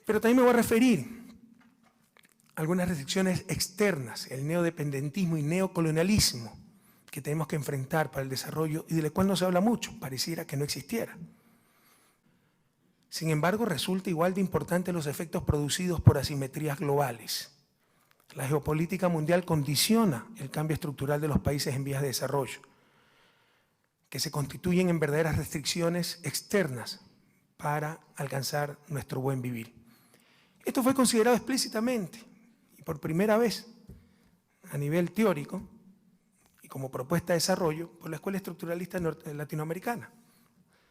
Pero también me voy a referir a algunas restricciones externas, el neodependentismo y neocolonialismo que tenemos que enfrentar para el desarrollo y de cual no se habla mucho, pareciera que no existiera. Sin embargo, resulta igual de importante los efectos producidos por asimetrías globales. La geopolítica mundial condiciona el cambio estructural de los países en vías de desarrollo, que se constituyen en verdaderas restricciones externas para alcanzar nuestro buen vivir. Esto fue considerado explícitamente y por primera vez a nivel teórico y como propuesta de desarrollo por la Escuela Estructuralista Latinoamericana,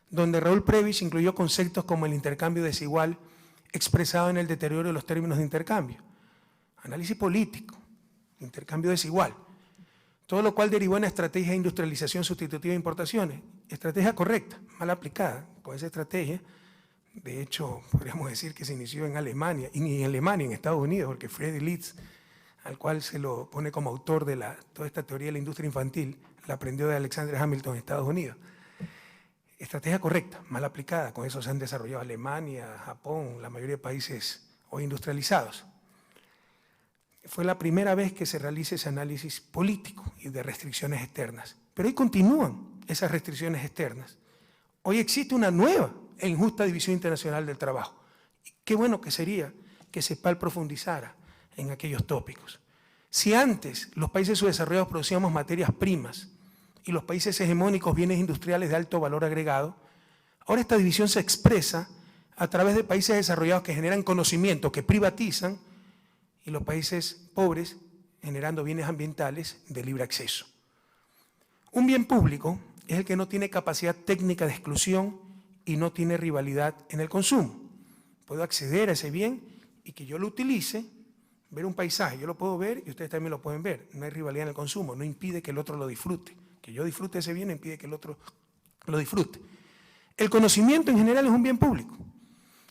donde Raúl Prebisch incluyó conceptos como el intercambio desigual expresado en el deterioro de los términos de intercambio, análisis político, intercambio desigual, todo lo cual derivó en una estrategia de industrialización sustitutiva de importaciones, estrategia correcta, mal aplicada, pues esa estrategia, de hecho, podríamos decir que se inició en Alemania, y ni en Alemania, en Estados Unidos, porque Friedrich List, al cual se lo pone como autor de toda esta teoría de la industria infantil, la aprendió de Alexander Hamilton en Estados Unidos. Estrategia correcta, mal aplicada, con eso se han desarrollado Alemania, Japón, la mayoría de países hoy industrializados. Fue la primera vez que se realiza ese análisis político y de restricciones externas. Pero hoy continúan esas restricciones externas. Hoy existe una nueva e injusta división internacional del trabajo. Qué bueno que sería que CEPAL profundizara en aquellos tópicos. Si antes los países subdesarrollados producíamos materias primas y los países hegemónicos bienes industriales de alto valor agregado, ahora esta división se expresa a través de países desarrollados que generan conocimiento, que privatizan, y los países pobres generando bienes ambientales de libre acceso. Un bien público es el que no tiene capacidad técnica de exclusión y no tiene rivalidad en el consumo. Puedo acceder a ese bien y que yo lo utilice, ver un paisaje, yo lo puedo ver y ustedes también lo pueden ver. No hay rivalidad en el consumo, no impide que el otro lo disfrute. Que yo disfrute ese bien no impide que el otro lo disfrute. El conocimiento en general es un bien público.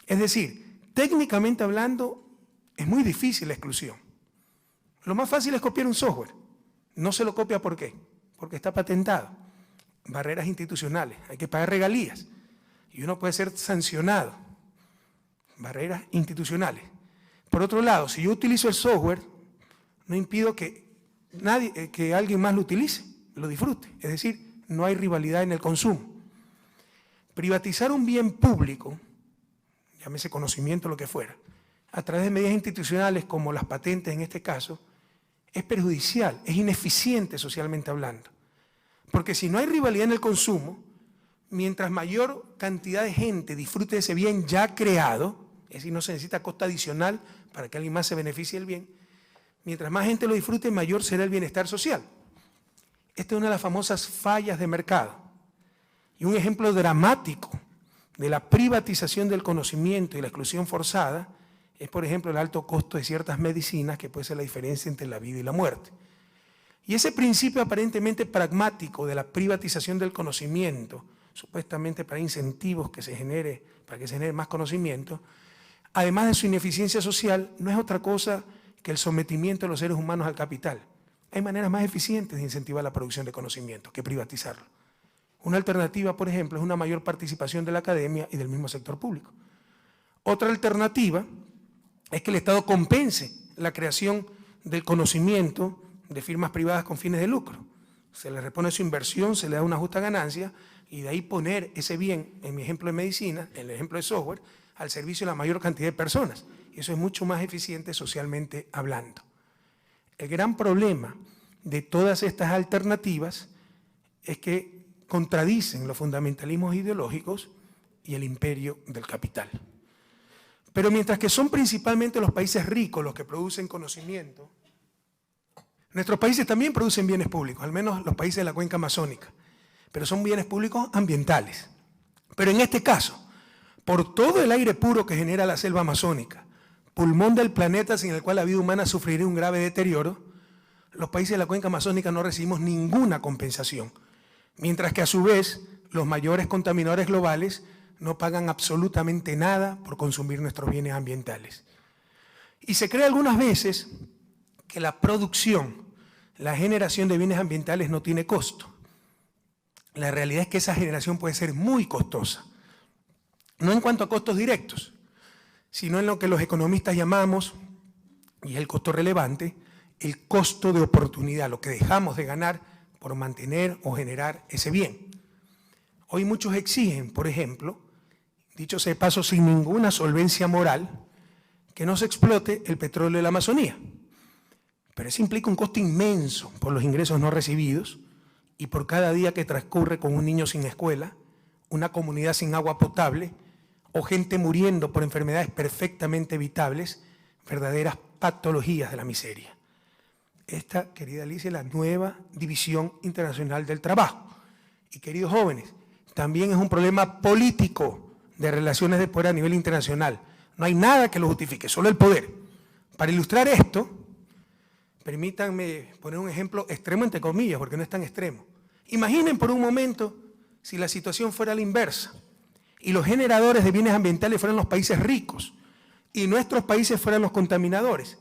Es decir, técnicamente hablando, es muy difícil la exclusión. Lo más fácil es copiar un software. No se lo copia, ¿por qué? Porque está patentado. Barreras institucionales, hay que pagar regalías. Y uno puede ser sancionado. Barreras institucionales. Por otro lado, si yo utilizo el software, no impido que alguien más lo utilice, lo disfrute. Es decir, no hay rivalidad en el consumo. Privatizar un bien público, llámese conocimiento, lo que fuera, a través de medidas institucionales como las patentes en este caso, es perjudicial, es ineficiente socialmente hablando. Porque si no hay rivalidad en el consumo, mientras mayor cantidad de gente disfrute de ese bien ya creado, es decir, no se necesita costo adicional para que alguien más se beneficie del bien, mientras más gente lo disfrute, mayor será el bienestar social. Esta es una de las famosas fallas de mercado y un ejemplo dramático de la privatización del conocimiento y la exclusión forzada es, por ejemplo, el alto costo de ciertas medicinas que puede ser la diferencia entre la vida y la muerte. Y ese principio aparentemente pragmático de la privatización del conocimiento, supuestamente para incentivos que se genere, para que se genere más conocimiento, además de su ineficiencia social, no es otra cosa que el sometimiento de los seres humanos al capital. Hay maneras más eficientes de incentivar la producción de conocimiento que privatizarlo. Una alternativa, por ejemplo, es una mayor participación de la academia y del mismo sector público. Otra alternativa es que el Estado compense la creación del conocimiento de firmas privadas con fines de lucro. Se le repone su inversión, se le da una justa ganancia y de ahí poner ese bien, en mi ejemplo de medicina, en el ejemplo de software, al servicio de la mayor cantidad de personas. Y eso es mucho más eficiente socialmente hablando. El gran problema de todas estas alternativas es que contradicen los fundamentalismos ideológicos y el imperio del capital. Pero mientras que son principalmente los países ricos los que producen conocimiento, nuestros países también producen bienes públicos, al menos los países de la cuenca amazónica, pero son bienes públicos ambientales. Pero en este caso, por todo el aire puro que genera la selva amazónica, pulmón del planeta sin el cual la vida humana sufriría un grave deterioro, los países de la cuenca amazónica no recibimos ninguna compensación, mientras que a su vez los mayores contaminadores globales no pagan absolutamente nada por consumir nuestros bienes ambientales. Y se cree algunas veces que la producción, la generación de bienes ambientales no tiene costo. La realidad es que esa generación puede ser muy costosa. No en cuanto a costos directos, sino en lo que los economistas llamamos, y es el costo relevante, el costo de oportunidad, lo que dejamos de ganar por mantener o generar ese bien. Hoy muchos exigen, por ejemplo, dicho sea de paso sin ninguna solvencia moral, que no se explote el petróleo de la Amazonía. Pero eso implica un costo inmenso por los ingresos no recibidos y por cada día que transcurre con un niño sin escuela, una comunidad sin agua potable o gente muriendo por enfermedades perfectamente evitables, verdaderas patologías de la miseria. Esta, querida Alicia, es la nueva División Internacional del Trabajo. Y queridos jóvenes, también es un problema político de relaciones de poder a nivel internacional. No hay nada que lo justifique, solo el poder. Para ilustrar esto, permítanme poner un ejemplo extremo entre comillas, porque no es tan extremo. Imaginen por un momento si la situación fuera la inversa y los generadores de bienes ambientales fueran los países ricos y nuestros países fueran los contaminadores.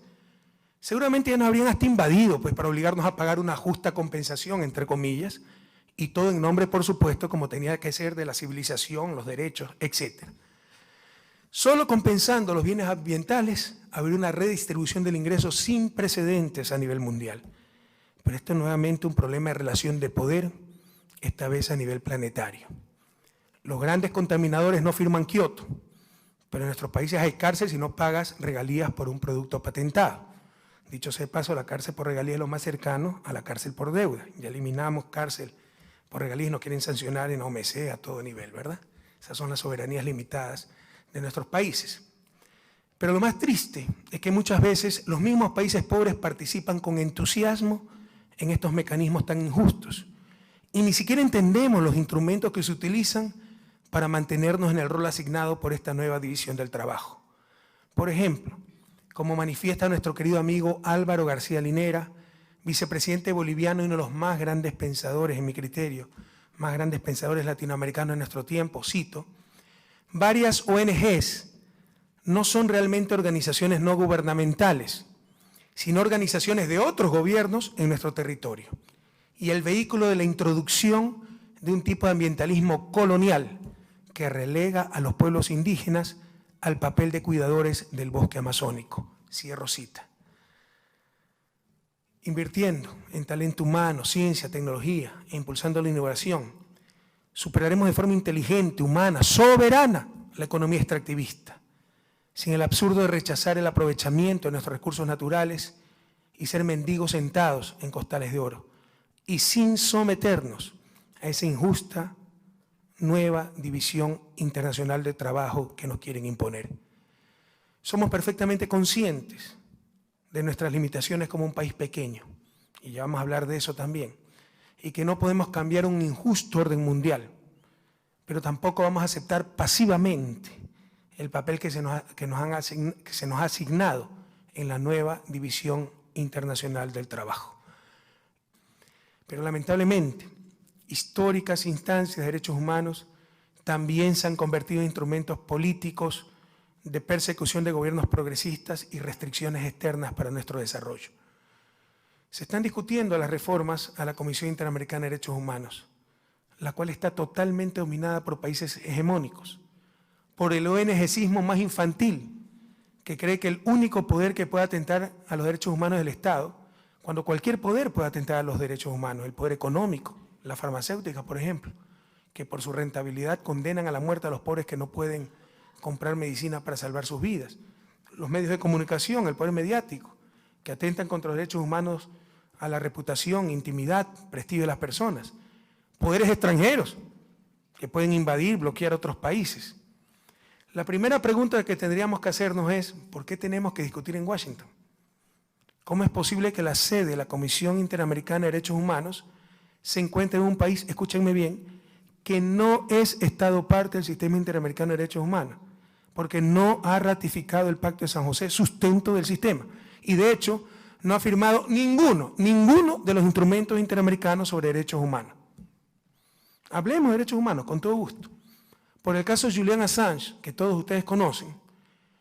Seguramente ya nos habrían hasta invadido, pues, para obligarnos a pagar una justa compensación, entre comillas, y todo en nombre, por supuesto, como tenía que ser, de la civilización, los derechos, etc. Solo compensando los bienes ambientales habría una redistribución del ingreso sin precedentes a nivel mundial. Pero esto es nuevamente un problema de relación de poder, esta vez a nivel planetario. Los grandes contaminadores no firman Kioto, pero en nuestros países hay cárcel si no pagas regalías por un producto patentado. Dicho sea de paso, la cárcel por regalías es lo más cercano a la cárcel por deuda. Ya eliminamos cárcel por regalías y nos quieren sancionar en OMC a todo nivel, ¿verdad? Esas son las soberanías limitadas de nuestros países. Pero lo más triste es que muchas veces los mismos países pobres participan con entusiasmo en estos mecanismos tan injustos y ni siquiera entendemos los instrumentos que se utilizan para mantenernos en el rol asignado por esta nueva división del trabajo. Por ejemplo, como manifiesta nuestro querido amigo Álvaro García Linera, vicepresidente boliviano y uno de los más grandes pensadores, en mi criterio, más grandes pensadores latinoamericanos en nuestro tiempo, cito, varias ONGs no son realmente organizaciones no gubernamentales, sino organizaciones de otros gobiernos en nuestro territorio y el vehículo de la introducción de un tipo de ambientalismo colonial que relega a los pueblos indígenas al papel de cuidadores del bosque amazónico. Cierro cita. Invirtiendo en talento humano, ciencia, tecnología e impulsando la innovación, superaremos de forma inteligente, humana, soberana la economía extractivista, sin el absurdo de rechazar el aprovechamiento de nuestros recursos naturales y ser mendigos sentados en costales de oro, y sin someternos a esa injusta nueva división internacional de trabajo que nos quieren imponer. Somos perfectamente conscientes de nuestras limitaciones como un país pequeño, y ya vamos a hablar de eso también, y que no podemos cambiar un injusto orden mundial, pero tampoco vamos a aceptar pasivamente el papel que se nos ha asignado en la nueva división internacional del trabajo. Pero lamentablemente, históricas instancias de derechos humanos también se han convertido en instrumentos políticos de persecución de gobiernos progresistas y restricciones externas para nuestro desarrollo. Se están discutiendo las reformas a la Comisión Interamericana de Derechos Humanos, la cual está totalmente dominada por países hegemónicos, por el ONGismo más infantil, que cree que el único poder que puede atentar a los derechos humanos es el Estado, cuando cualquier poder puede atentar a los derechos humanos, el poder económico, la farmacéutica, por ejemplo, que por su rentabilidad condenan a la muerte a los pobres que no pueden comprar medicina para salvar sus vidas. Los medios de comunicación, el poder mediático, que atentan contra los derechos humanos a la reputación, intimidad, prestigio de las personas. Poderes extranjeros que pueden invadir, bloquear otros países. La primera pregunta que tendríamos que hacernos es, ¿por qué tenemos que discutir en Washington? ¿Cómo es posible que la sede de la Comisión Interamericana de Derechos Humanos se encuentre en un país, escúchenme bien, que no es Estado parte del Sistema Interamericano de Derechos Humanos? Porque no ha ratificado el Pacto de San José, sustento del sistema. Y de hecho, no ha firmado ninguno de los instrumentos interamericanos sobre derechos humanos. Hablemos de derechos humanos, con todo gusto. Por el caso de Julian Assange, que todos ustedes conocen,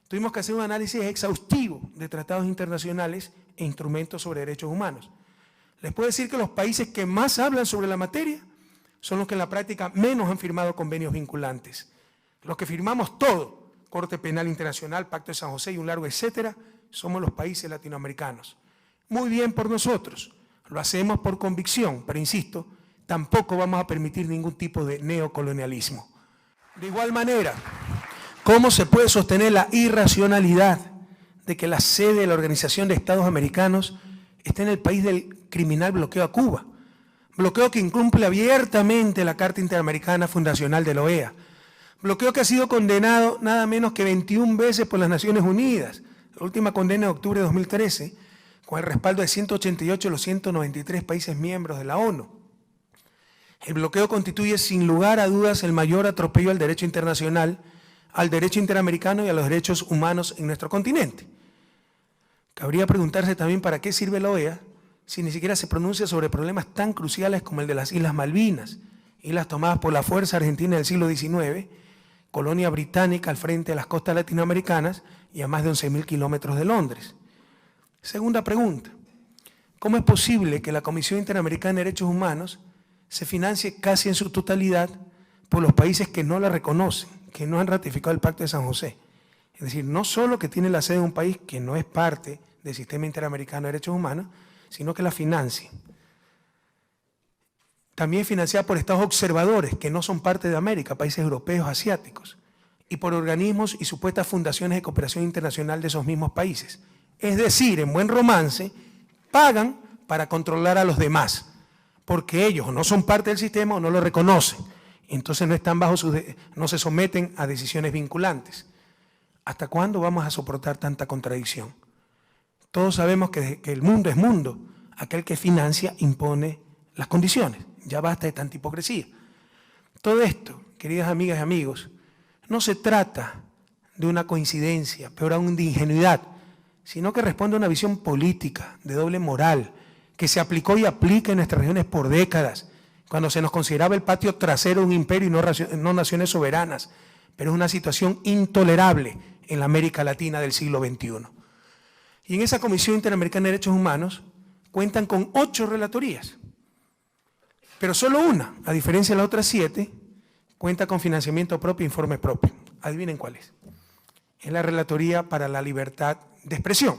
tuvimos que hacer un análisis exhaustivo de tratados internacionales e instrumentos sobre derechos humanos. Les puedo decir que los países que más hablan sobre la materia son los que en la práctica menos han firmado convenios vinculantes. Los que firmamos todo, Corte Penal Internacional, Pacto de San José y un largo etcétera, somos los países latinoamericanos. Muy bien por nosotros, lo hacemos por convicción, pero insisto, tampoco vamos a permitir ningún tipo de neocolonialismo. De igual manera, ¿cómo se puede sostener la irracionalidad de que la sede de la Organización de Estados Americanos esté en el país del criminal bloqueo a Cuba? Bloqueo que incumple abiertamente la Carta Interamericana Fundacional de la OEA. Bloqueo que ha sido condenado nada menos que 21 veces por las Naciones Unidas. La última condena de octubre de 2013, con el respaldo de 188 de los 193 países miembros de la ONU. El bloqueo constituye sin lugar a dudas el mayor atropello al derecho internacional, al derecho interamericano y a los derechos humanos en nuestro continente. Cabría preguntarse también para qué sirve la OEA si ni siquiera se pronuncia sobre problemas tan cruciales como el de las Islas Malvinas, islas tomadas por la fuerza argentina del siglo XIX, colonia británica al frente de las costas latinoamericanas y a más de 11.000 kilómetros de Londres. Segunda pregunta, ¿cómo es posible que la Comisión Interamericana de Derechos Humanos se financie casi en su totalidad por los países que no la reconocen, que no han ratificado el Pacto de San José? Es decir, no solo que tiene la sede en un país que no es parte del Sistema Interamericano de Derechos Humanos, sino que la financie. También financiada por estados observadores que no son parte de América, países europeos, asiáticos, y por organismos y supuestas fundaciones de cooperación internacional de esos mismos países. Es decir, en buen romance, pagan para controlar a los demás, porque ellos o no son parte del sistema o no lo reconocen. Entonces no están no se someten a decisiones vinculantes. ¿Hasta cuándo vamos a soportar tanta contradicción? Todos sabemos que el mundo es mundo. Aquel que financia impone las condiciones. Ya basta de tanta hipocresía. Todo esto, queridas amigas y amigos, no se trata de una coincidencia, peor aún de ingenuidad, sino que responde a una visión política, de doble moral, que se aplicó y aplica en nuestras regiones por décadas, cuando se nos consideraba el patio trasero de un imperio y no naciones soberanas, pero es una situación intolerable en la América Latina del siglo XXI. Y en esa Comisión Interamericana de Derechos Humanos cuentan con 8 relatorías, pero solo una, a diferencia de las otras 7, cuenta con financiamiento propio e informe propio. Adivinen cuál es. Es la Relatoría para la Libertad de Expresión.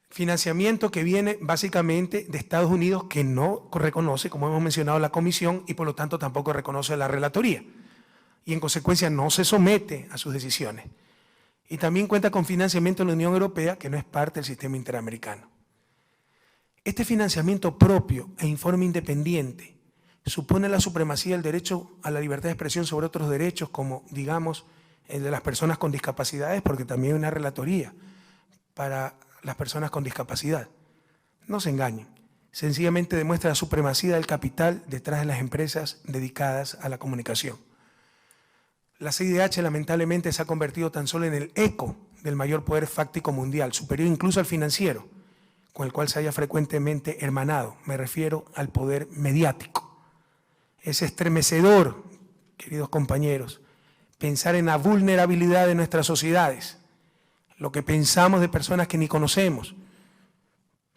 Financiamiento que viene básicamente de Estados Unidos, que no reconoce, como hemos mencionado, la Comisión y por lo tanto tampoco reconoce la Relatoría. Y en consecuencia no se somete a sus decisiones. Y también cuenta con financiamiento de la Unión Europea, que no es parte del sistema interamericano. Este financiamiento propio e informe independiente supone la supremacía del derecho a la libertad de expresión sobre otros derechos, como, digamos, el de las personas con discapacidades, porque también hay una relatoría para las personas con discapacidad. No se engañen, sencillamente demuestra la supremacía del capital detrás de las empresas dedicadas a la comunicación. La CIDH lamentablemente se ha convertido tan solo en el eco del mayor poder fáctico mundial, superior incluso al financiero, con el cual se haya frecuentemente hermanado. Me refiero al poder mediático. Es estremecedor, queridos compañeros, pensar en la vulnerabilidad de nuestras sociedades, lo que pensamos de personas que ni conocemos.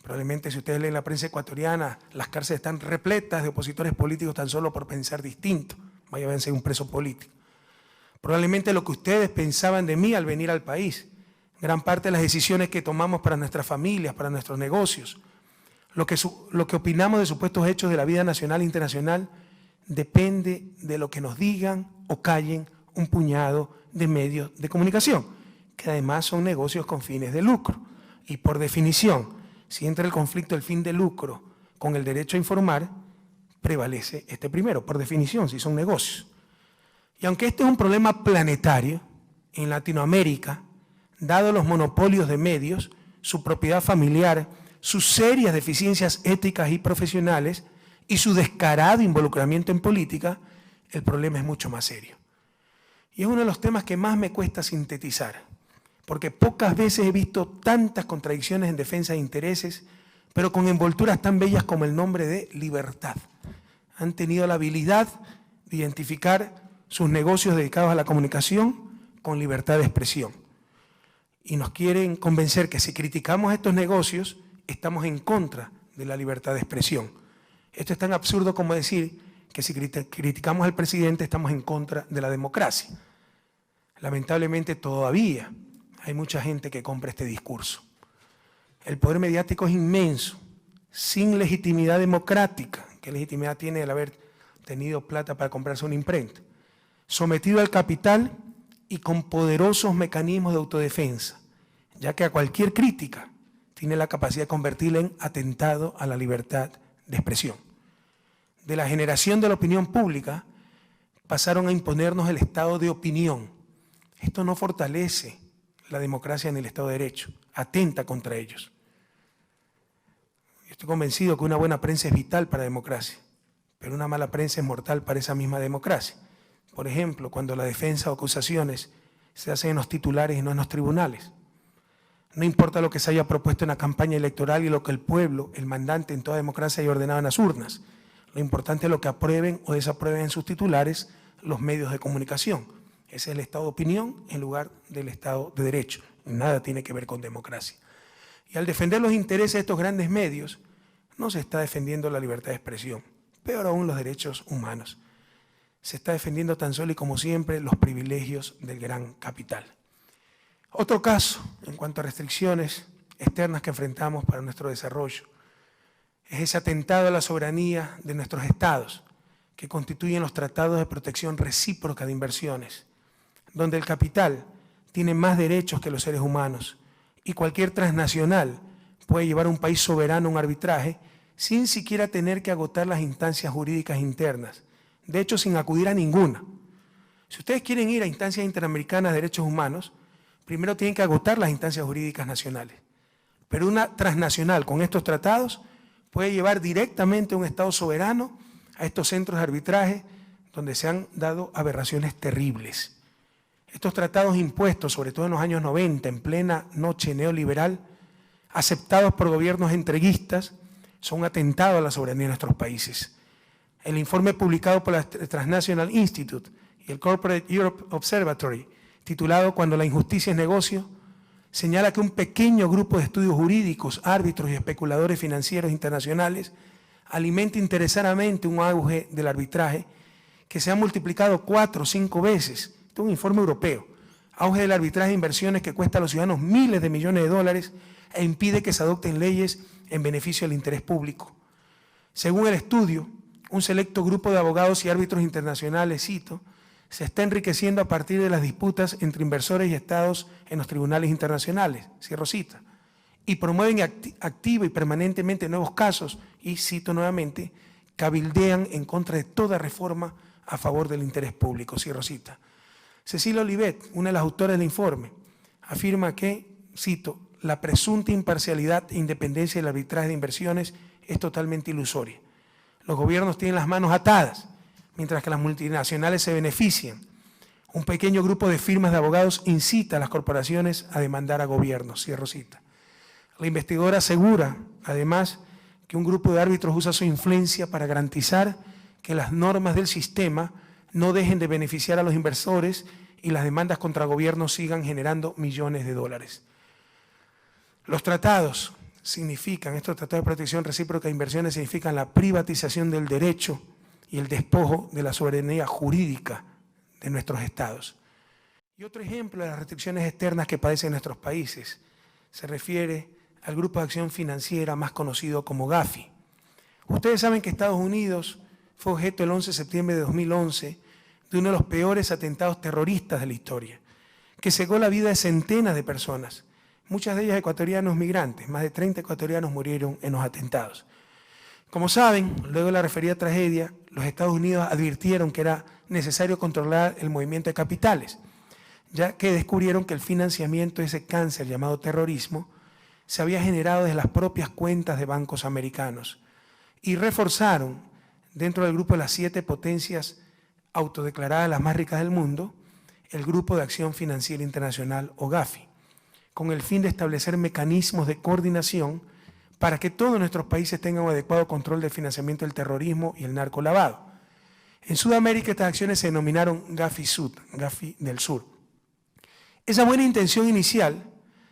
Probablemente si ustedes leen la prensa ecuatoriana, las cárceles están repletas de opositores políticos tan solo por pensar distinto. Vaya a vencer un preso político. Probablemente lo que ustedes pensaban de mí al venir al país, gran parte de las decisiones que tomamos para nuestras familias, para nuestros negocios, lo que opinamos de supuestos hechos de la vida nacional e internacional, depende de lo que nos digan o callen un puñado de medios de comunicación, que además son negocios con fines de lucro. Y por definición, si entra el conflicto del fin de lucro con el derecho a informar, prevalece este primero, por definición, si son negocios. Y aunque este es un problema planetario, en Latinoamérica, dado los monopolios de medios, su propiedad familiar, sus serias deficiencias éticas y profesionales y su descarado involucramiento en política, el problema es mucho más serio. Y es uno de los temas que más me cuesta sintetizar, porque pocas veces he visto tantas contradicciones en defensa de intereses, pero con envolturas tan bellas como el nombre de libertad. Han tenido la habilidad de identificar sus negocios dedicados a la comunicación con libertad de expresión. Y nos quieren convencer que si criticamos estos negocios, estamos en contra de la libertad de expresión. Esto es tan absurdo como decir que si criticamos al presidente, estamos en contra de la democracia. Lamentablemente todavía hay mucha gente que compra este discurso. El poder mediático es inmenso, sin legitimidad democrática. ¿Qué legitimidad tiene el haber tenido plata para comprarse una imprenta? Sometido al capital y con poderosos mecanismos de autodefensa, ya que a cualquier crítica tiene la capacidad de convertirla en atentado a la libertad de expresión. De la generación de la opinión pública pasaron a imponernos el estado de opinión. Esto no fortalece la democracia ni el Estado de Derecho, atenta contra ellos. Yo estoy convencido que una buena prensa es vital para la democracia, pero una mala prensa es mortal para esa misma democracia. Por ejemplo, cuando la defensa o acusaciones se hacen en los titulares y no en los tribunales. No importa lo que se haya propuesto en la campaña electoral y lo que el pueblo, el mandante en toda democracia haya ordenado en las urnas. Lo importante es lo que aprueben o desaprueben en sus titulares los medios de comunicación. Ese es el Estado de opinión en lugar del Estado de Derecho. Nada tiene que ver con democracia. Y al defender los intereses de estos grandes medios, no se está defendiendo la libertad de expresión, peor aún los derechos humanos. Se está defendiendo tan solo y como siempre los privilegios del gran capital. Otro caso, en cuanto a restricciones externas que enfrentamos para nuestro desarrollo, es ese atentado a la soberanía de nuestros estados, que constituyen los tratados de protección recíproca de inversiones, donde el capital tiene más derechos que los seres humanos y cualquier transnacional puede llevar a un país soberano a un arbitraje sin siquiera tener que agotar las instancias jurídicas internas, de hecho sin acudir a ninguna. Si ustedes quieren ir a instancias interamericanas de derechos humanos, primero tienen que agotar las instancias jurídicas nacionales. Pero una transnacional con estos tratados puede llevar directamente a un Estado soberano a estos centros de arbitraje donde se han dado aberraciones terribles. Estos tratados impuestos, sobre todo en los años 90, en plena noche neoliberal, aceptados por gobiernos entreguistas, son un atentado a la soberanía de nuestros países. El informe publicado por la Transnational Institute y el Corporate Europe Observatory, titulado «Cuando la injusticia es negocio», señala que un pequeño grupo de estudios jurídicos, árbitros y especuladores financieros internacionales alimenta interesadamente un auge del arbitraje que se ha multiplicado 4 o 5 veces. Este es un informe europeo. Auge del arbitraje de inversiones que cuesta a los ciudadanos miles de millones de dólares e impide que se adopten leyes en beneficio del interés público. Según el estudio, un selecto grupo de abogados y árbitros internacionales, cito, se está enriqueciendo a partir de las disputas entre inversores y estados en los tribunales internacionales, cierro cita, y promueven activa y permanentemente nuevos casos y, cito nuevamente, cabildean en contra de toda reforma a favor del interés público, cierro cita. Cecilia Olivet, una de las autoras del informe, afirma que, cito, la presunta imparcialidad e independencia del arbitraje de inversiones es totalmente ilusoria. Los gobiernos tienen las manos atadas, mientras que las multinacionales se benefician. Un pequeño grupo de firmas de abogados incita a las corporaciones a demandar a gobiernos, cierro cita. La investigadora asegura, además, que un grupo de árbitros usa su influencia para garantizar que las normas del sistema no dejen de beneficiar a los inversores y las demandas contra gobiernos sigan generando millones de dólares. Los tratados significan, estos tratados de protección recíproca de inversiones significan la privatización del derecho y el despojo de la soberanía jurídica de nuestros estados. Y otro ejemplo de las restricciones externas que padecen nuestros países se refiere al Grupo de Acción Financiera más conocido como Gafi. Ustedes saben que Estados Unidos fue objeto el 11 de septiembre de 2011 de uno de los peores atentados terroristas de la historia, que cegó la vida de centenas de personas, muchas de ellas ecuatorianos migrantes. Más de 30 ecuatorianos murieron en los atentados. Como saben, luego de la referida tragedia, los Estados Unidos advirtieron que era necesario controlar el movimiento de capitales, ya que descubrieron que el financiamiento de ese cáncer llamado terrorismo se había generado desde las propias cuentas de bancos americanos y reforzaron dentro del grupo de las 7 potencias autodeclaradas las más ricas del mundo, el Grupo de Acción Financiera Internacional o Gafi, con el fin de establecer mecanismos de coordinación para que todos nuestros países tengan un adecuado control del financiamiento del terrorismo y el narcolavado. En Sudamérica estas acciones se denominaron Gafi Sud, Gafi del Sur. Esa buena intención inicial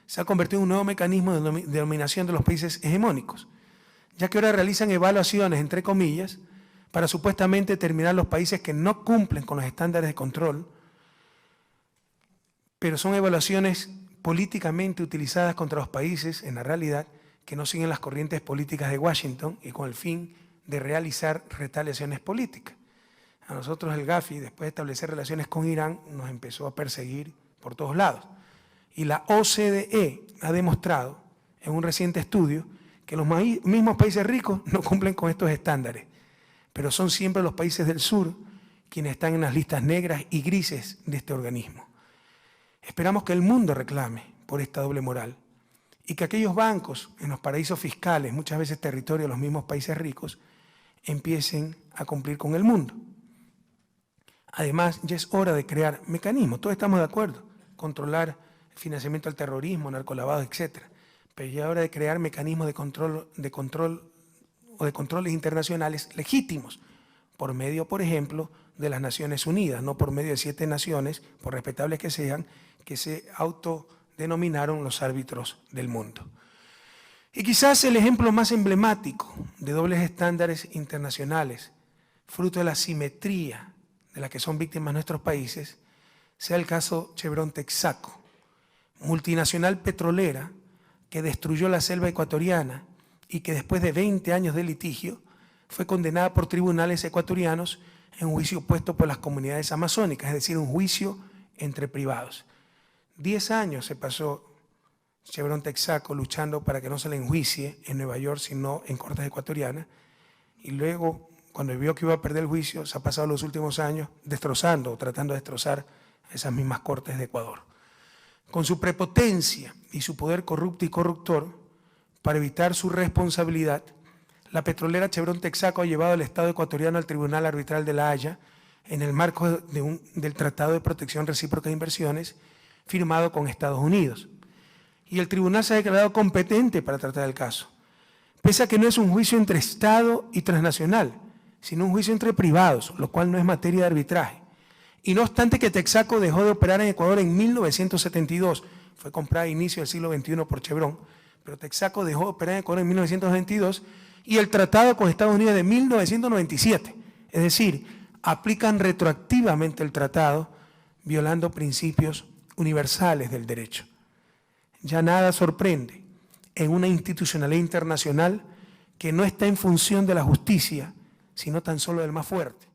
se ha convertido en un nuevo mecanismo de denominación de los países hegemónicos, ya que ahora realizan evaluaciones, entre comillas, para supuestamente determinar los países que no cumplen con los estándares de control pero son evaluaciones políticamente utilizadas contra los países, en la realidad, que no siguen las corrientes políticas de Washington y con el fin de realizar retaliaciones políticas. A nosotros el Gafi, después de establecer relaciones con Irán, nos empezó a perseguir por todos lados. Y la OCDE ha demostrado en un reciente estudio que los mismos países ricos no cumplen con estos estándares, pero son siempre los países del sur quienes están en las listas negras y grises de este organismo. Esperamos que el mundo reclame por esta doble moral y que aquellos bancos en los paraísos fiscales, muchas veces territorio de los mismos países ricos, empiecen a cumplir con el mundo. Además, ya es hora de crear mecanismos, todos estamos de acuerdo, controlar el financiamiento al terrorismo, narcolavado, etc. Pero ya es hora de crear mecanismos de controles internacionales legítimos, por medio, por ejemplo, de las Naciones Unidas, no por medio de 7 naciones, por respetables que sean, que se autodenominaron los árbitros del mundo. Y quizás el ejemplo más emblemático de dobles estándares internacionales, fruto de la simetría de la que son víctimas nuestros países, sea el caso Chevron Texaco, multinacional petrolera que destruyó la selva ecuatoriana y que después de 20 años de litigio fue condenada por tribunales ecuatorianos en un juicio puesto por las comunidades amazónicas, es decir, un juicio entre privados. 10 años se pasó Chevron Texaco luchando para que no se le enjuicie en Nueva York, sino en cortes ecuatorianas, y luego, cuando vio que iba a perder el juicio, se ha pasado los últimos años destrozando o tratando de destrozar esas mismas cortes de Ecuador. Con su prepotencia y su poder corrupto y corruptor, para evitar su responsabilidad, la petrolera Chevron Texaco ha llevado al Estado ecuatoriano al Tribunal Arbitral de La Haya en el marco del Tratado de Protección Recíproca de Inversiones firmado con Estados Unidos. Y el tribunal se ha declarado competente para tratar el caso, pese a que no es un juicio entre Estado y transnacional, sino un juicio entre privados, lo cual no es materia de arbitraje. Y no obstante que Texaco dejó de operar en Ecuador en 1972, fue comprada a inicio del siglo XXI por Chevron, pero Texaco dejó de operar en Ecuador en 1922 y el tratado con Estados Unidos de 1997. Es decir, aplican retroactivamente el tratado, violando principios universales del derecho. Ya nada sorprende en una institucionalidad internacional que no está en función de la justicia, sino tan solo del más fuerte.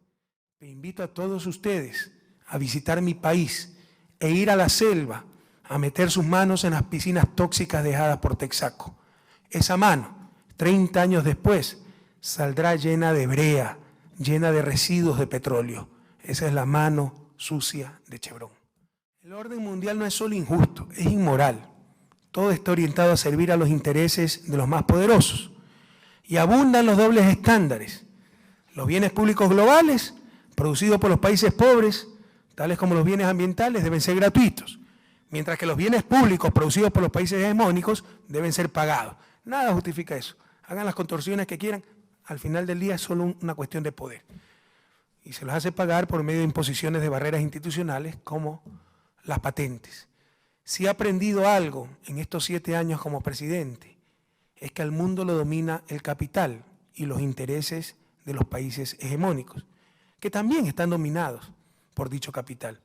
Te invito a todos ustedes a visitar mi país e ir a la selva a meter sus manos en las piscinas tóxicas dejadas por Texaco. Esa mano, 30 años después, saldrá llena de brea, llena de residuos de petróleo. Esa es la mano sucia de Chevron. El orden mundial no es solo injusto, es inmoral. Todo está orientado a servir a los intereses de los más poderosos. Y abundan los dobles estándares. Los bienes públicos globales, producidos por los países pobres, tales como los bienes ambientales, deben ser gratuitos, mientras que los bienes públicos producidos por los países hegemónicos deben ser pagados. Nada justifica eso. Hagan las contorsiones que quieran, al final del día es solo una cuestión de poder. Y se los hace pagar por medio de imposiciones de barreras institucionales como las patentes. Si he aprendido algo en estos 7 años como presidente, es que al mundo lo domina el capital y los intereses de los países hegemónicos, que también están dominados por dicho capital.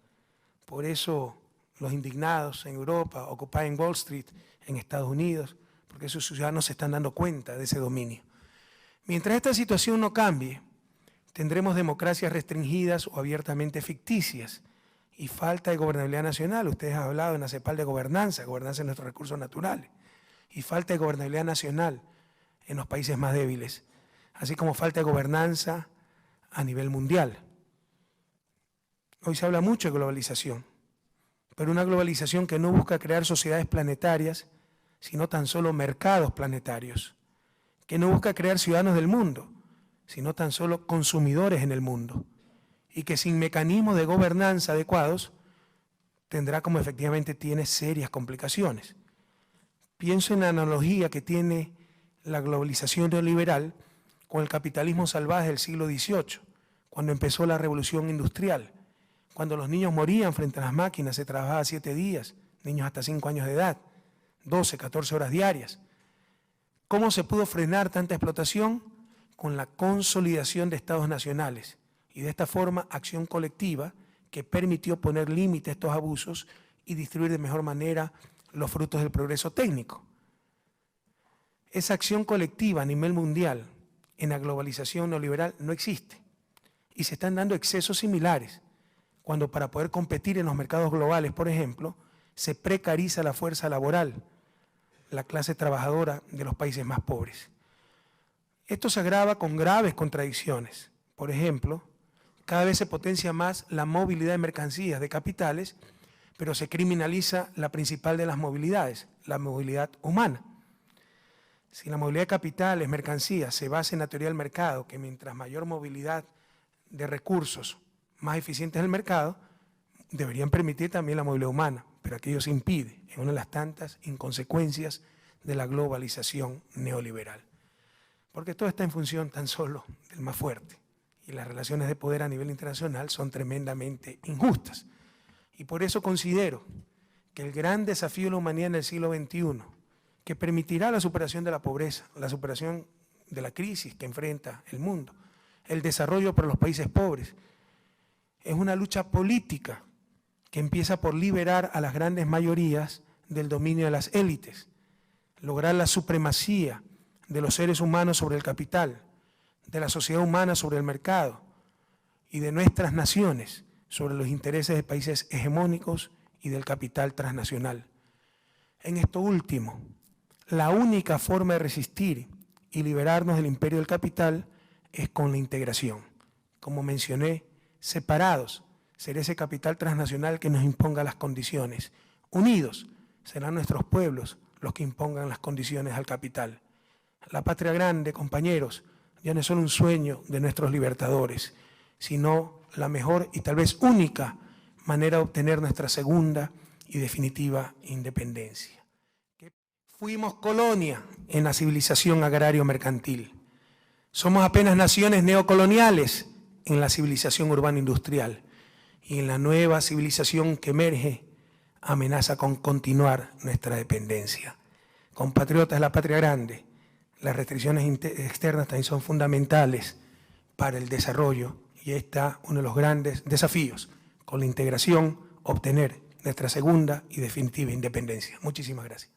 Por eso los indignados en Europa, Occupy Wall Street en Estados Unidos, porque sus ciudadanos se están dando cuenta de ese dominio. Mientras esta situación no cambie, tendremos democracias restringidas o abiertamente ficticias y falta de gobernabilidad nacional. Ustedes han hablado en la CEPAL de gobernanza de nuestros recursos naturales, y falta de gobernabilidad nacional en los países más débiles, así como falta de gobernanza a nivel mundial. Hoy se habla mucho de globalización, pero una globalización que no busca crear sociedades planetarias, sino tan solo mercados planetarios, que no busca crear ciudadanos del mundo, sino tan solo consumidores en el mundo, y que sin mecanismos de gobernanza adecuados tendrá, como efectivamente tiene, serias complicaciones. Pienso en la analogía que tiene la globalización neoliberal con el capitalismo salvaje del siglo XVIII, cuando empezó la revolución industrial, cuando los niños morían frente a las máquinas, se trabajaba 7 días, niños hasta 5 años de edad, 12, 14 horas diarias. ¿Cómo se pudo frenar tanta explotación? Con la consolidación de estados nacionales y de esta forma acción colectiva que permitió poner límite a estos abusos y distribuir de mejor manera los frutos del progreso técnico. Esa acción colectiva a nivel mundial en la globalización neoliberal no existe y se están dando excesos similares cuando para poder competir en los mercados globales, por ejemplo, se precariza la fuerza laboral, la clase trabajadora de los países más pobres. Esto se agrava con graves contradicciones. Por ejemplo, cada vez se potencia más la movilidad de mercancías, de capitales, pero se criminaliza la principal de las movilidades, la movilidad humana. Si la movilidad de capitales, mercancías, se basa en la teoría del mercado, que mientras mayor movilidad de recursos, más eficiente es el mercado, deberían permitir también la movilidad humana, pero aquello se impide, es una de las tantas inconsecuencias de la globalización neoliberal. Porque todo está en función tan solo del más fuerte, y las relaciones de poder a nivel internacional son tremendamente injustas. Y por eso considero que el gran desafío de la humanidad en el siglo XXI, que permitirá la superación de la pobreza, la superación de la crisis que enfrenta el mundo, el desarrollo para los países pobres, es una lucha política que empieza por liberar a las grandes mayorías del dominio de las élites, lograr la supremacía de los seres humanos sobre el capital, de la sociedad humana sobre el mercado y de nuestras naciones sobre los intereses de países hegemónicos y del capital transnacional. En esto último, la única forma de resistir y liberarnos del imperio del capital es con la integración. Como mencioné, separados será ese capital transnacional que nos imponga las condiciones. Unidos serán nuestros pueblos los que impongan las condiciones al capital. La patria grande, compañeros, ya no es solo un sueño de nuestros libertadores, sino la mejor y tal vez única manera de obtener nuestra segunda y definitiva independencia. Fuimos colonia en la civilización agrario-mercantil. Somos apenas naciones neocoloniales en la civilización urbano-industrial. Y en la nueva civilización que emerge, amenaza con continuar nuestra dependencia. Compatriotas de la patria grande, las restricciones externas también son fundamentales para el desarrollo y está uno de los grandes desafíos, con la integración, obtener nuestra segunda y definitiva independencia. Muchísimas gracias.